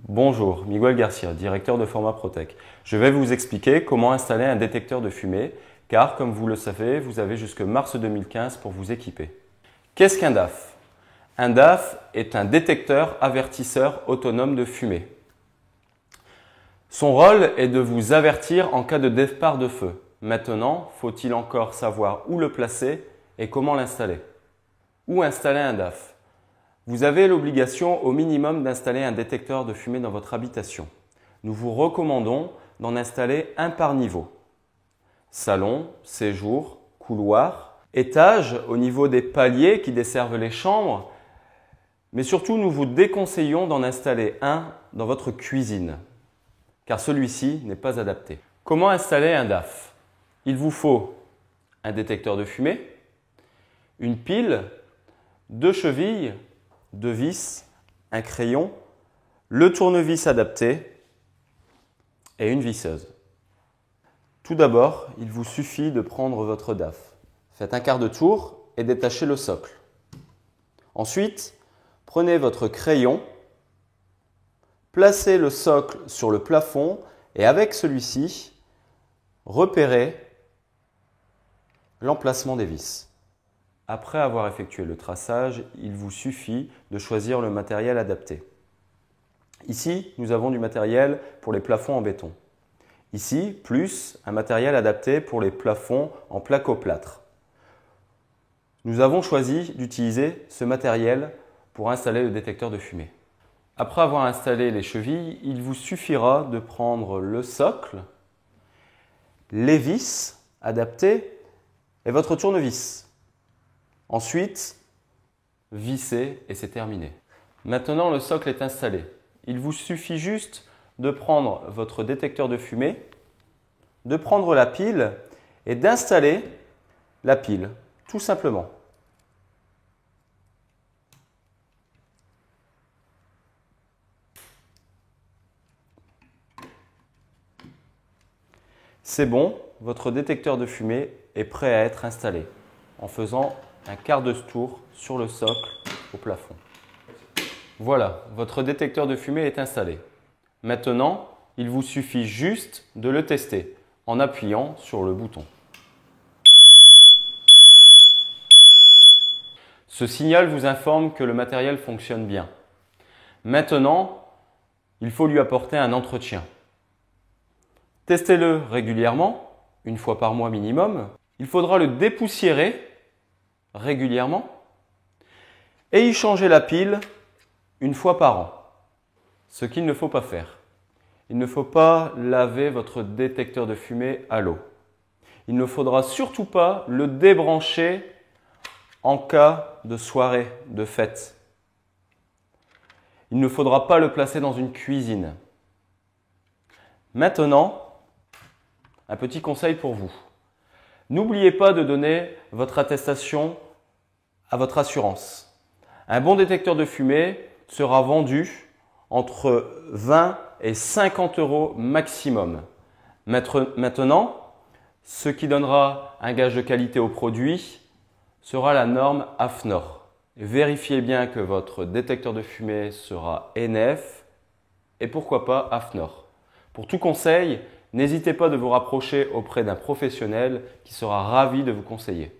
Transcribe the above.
Bonjour, Miguel Garcia, directeur de Format Protec. Je vais vous expliquer comment installer un détecteur de fumée, car comme vous le savez, vous avez jusque mars 2015 pour vous équiper. Qu'est-ce qu'un DAF? Un DAF est un détecteur avertisseur autonome de fumée. Son rôle est de vous avertir en cas de départ de feu. Maintenant, faut-il encore savoir où le placer et comment l'installer? Où installer un DAF? Vous avez l'obligation au minimum d'installer un détecteur de fumée dans votre habitation. Nous vous recommandons d'en installer un par niveau. Salon, séjour, couloir, étage au niveau des paliers qui desservent les chambres. Mais surtout, nous vous déconseillons d'en installer un dans votre cuisine, car celui-ci n'est pas adapté. Comment installer un DAF? Il vous faut un détecteur de fumée, une pile, 2 chevilles, 2 vis, un crayon, le tournevis adapté et une visseuse. Tout d'abord, il vous suffit de prendre votre DAF. Faites un quart de tour et détachez le socle. Ensuite, prenez votre crayon, placez le socle sur le plafond et avec celui-ci, repérez l'emplacement des vis. Après avoir effectué le traçage, il vous suffit de choisir le matériel adapté. Ici, nous avons du matériel pour les plafonds en béton. Ici, plus un matériel adapté pour les plafonds en placo-plâtre. Nous avons choisi d'utiliser ce matériel pour installer le détecteur de fumée. Après avoir installé les chevilles, il vous suffira de prendre le socle, les vis adaptées et votre tournevis. Ensuite, vissez et c'est terminé. Maintenant, le socle est installé. Il vous suffit juste de prendre votre détecteur de fumée, de prendre la pile et d'installer la pile, tout simplement. C'est bon, votre détecteur de fumée est prêt à être installé en faisant un quart de tour sur le socle au plafond. Voilà, votre détecteur de fumée est installé. Maintenant, il vous suffit juste de le tester en appuyant sur le bouton. Ce signal vous informe que le matériel fonctionne bien. Maintenant, il faut lui apporter un entretien. Testez-le régulièrement, une fois par mois minimum. Il faudra le dépoussiérer régulièrement et y changer la pile une fois par an. Ce qu'il ne faut pas faire. Il ne faut pas laver votre détecteur de fumée à l'eau. Il ne faudra surtout pas le débrancher en cas de soirée, de fête. Il ne faudra pas le placer dans une cuisine. Maintenant, un petit conseil pour vous. N'oubliez pas de donner votre attestation à votre assurance. Un bon détecteur de fumée sera vendu entre 20 et 50 € maximum. Maintenant, ce qui donnera un gage de qualité au produit sera la norme AFNOR. Vérifiez bien que votre détecteur de fumée sera NF et pourquoi pas AFNOR. Pour tout conseil, n'hésitez pas de vous rapprocher auprès d'un professionnel qui sera ravi de vous conseiller.